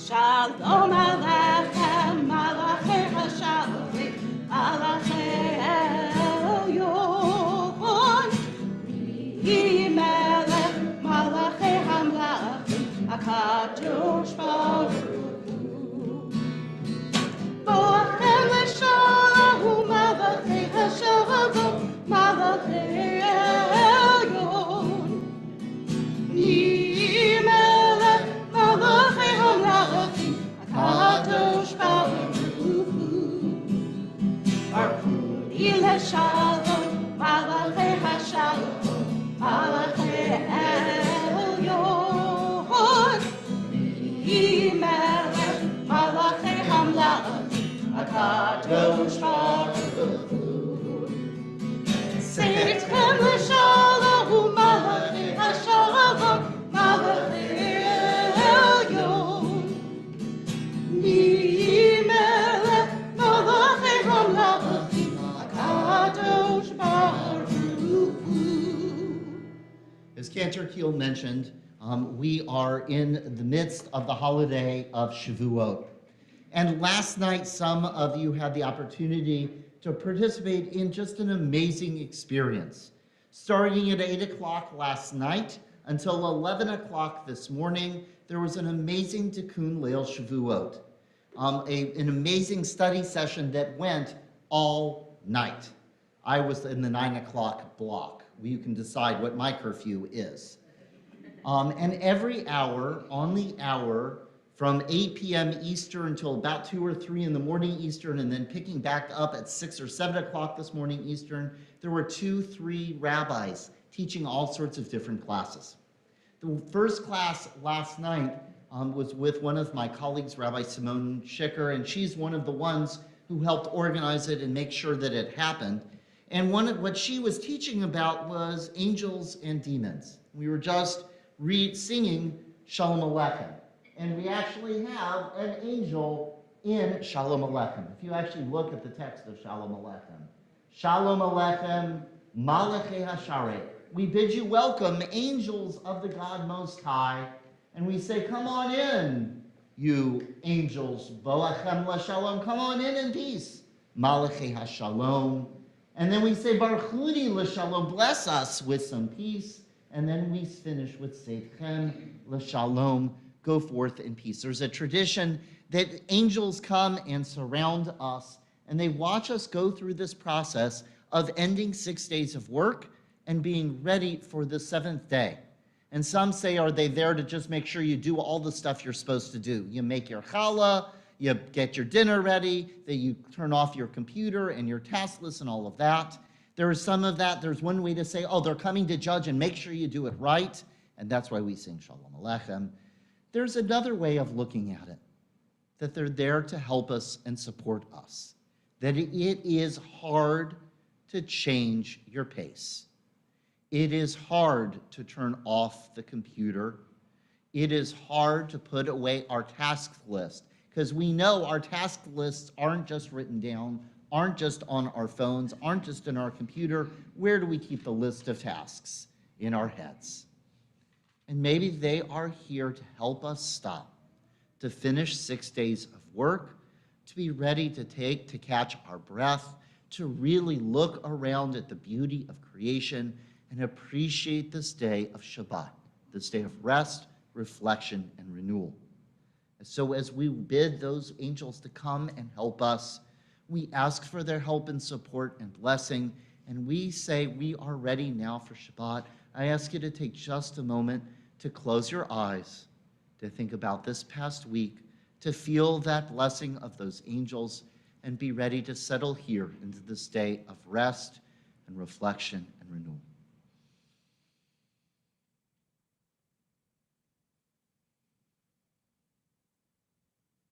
Shalom Alechem, Malachei HaShalom, Malachei Elyon, Melech, Malachei HaMelachim, HaKadosh Baruch Hu. Boachem L'Shalom, Malachei HaShalom, Malachei Elyon, Melech, Malachei HaMelachim, HaKadosh Baruch Hu. Baruch Hu L'Shalom, Malachei HaShalom, Malachei Elyon, Melech, Malachei HaMelachim, HaKadosh Baruch Hu. Seitchem L'Shalom, Malachei HaShalom, Malachei Elyon, Melech, Malachei HaMelachim, HaKadosh Baruch Hu. As Cantor Keel mentioned, we are in the midst of the holiday of Shavuot. And last night, some of you had the opportunity to participate in just an amazing experience. Starting at 8 o'clock last night until 11 o'clock this morning, there was an amazing Tikkun Leil Shavuot, an amazing study session that went all night. I was in the 9 o'clock block. You can decide what my curfew is. And every hour, on the hour, from 8 p.m. Eastern until about 2 or 3 in the morning Eastern, and then picking back up at 6 or 7 o'clock this morning Eastern, there were 2-3 rabbis teaching all sorts of different classes. The first class last night was with one of my colleagues, Rabbi Simone Schicker, and she's one of the ones who helped organize it and make sure that it happened. And what she was teaching about was angels and demons. We were just singing Shalom Aleichem. And we actually have an angel in Shalom Aleichem. If you actually look at the text of Shalom Aleichem. Shalom Aleichem, Malachei HaSharei. We bid you welcome, angels of the God Most High. And we say, come on in, you angels. Boachem LaShalom, come on in peace. Malachei HaShalom. And then we say, Barchuni LaShalom, bless us with some peace. And then we finish with Seitchem LaShalom, go forth in peace. There's a tradition that angels come and surround us, and they watch us go through this process of ending 6 days of work and being ready for the 7th day. And some say, are they there to just make sure you do all the stuff you're supposed to do? You make your challah, you get your dinner ready, that you turn off your computer and your task list and all of that. There is some of that. There's one way to say, oh, they're coming to judge and make sure you do it right. And that's why we sing Shalom Aleichem. There's another way of looking at it, that they're there to help us and support us, that it is hard to change your pace. It is hard to turn off the computer. It is hard to put away our task list, because we know our task lists aren't just written down, aren't just on our phones, aren't just in our computer. Where do we keep the list of tasks? In our heads. And maybe they are here to help us stop, to finish 6 days of work, to be ready to catch our breath, to really look around at the beauty of creation and appreciate this day of Shabbat, this day of rest, reflection, and renewal. And so as we bid those angels to come and help us, we ask for their help and support and blessing, and we say we are ready now for Shabbat. I ask you to take just a moment to close your eyes, to think about this past week, to feel that blessing of those angels, and be ready to settle here into this day of rest and reflection and renewal.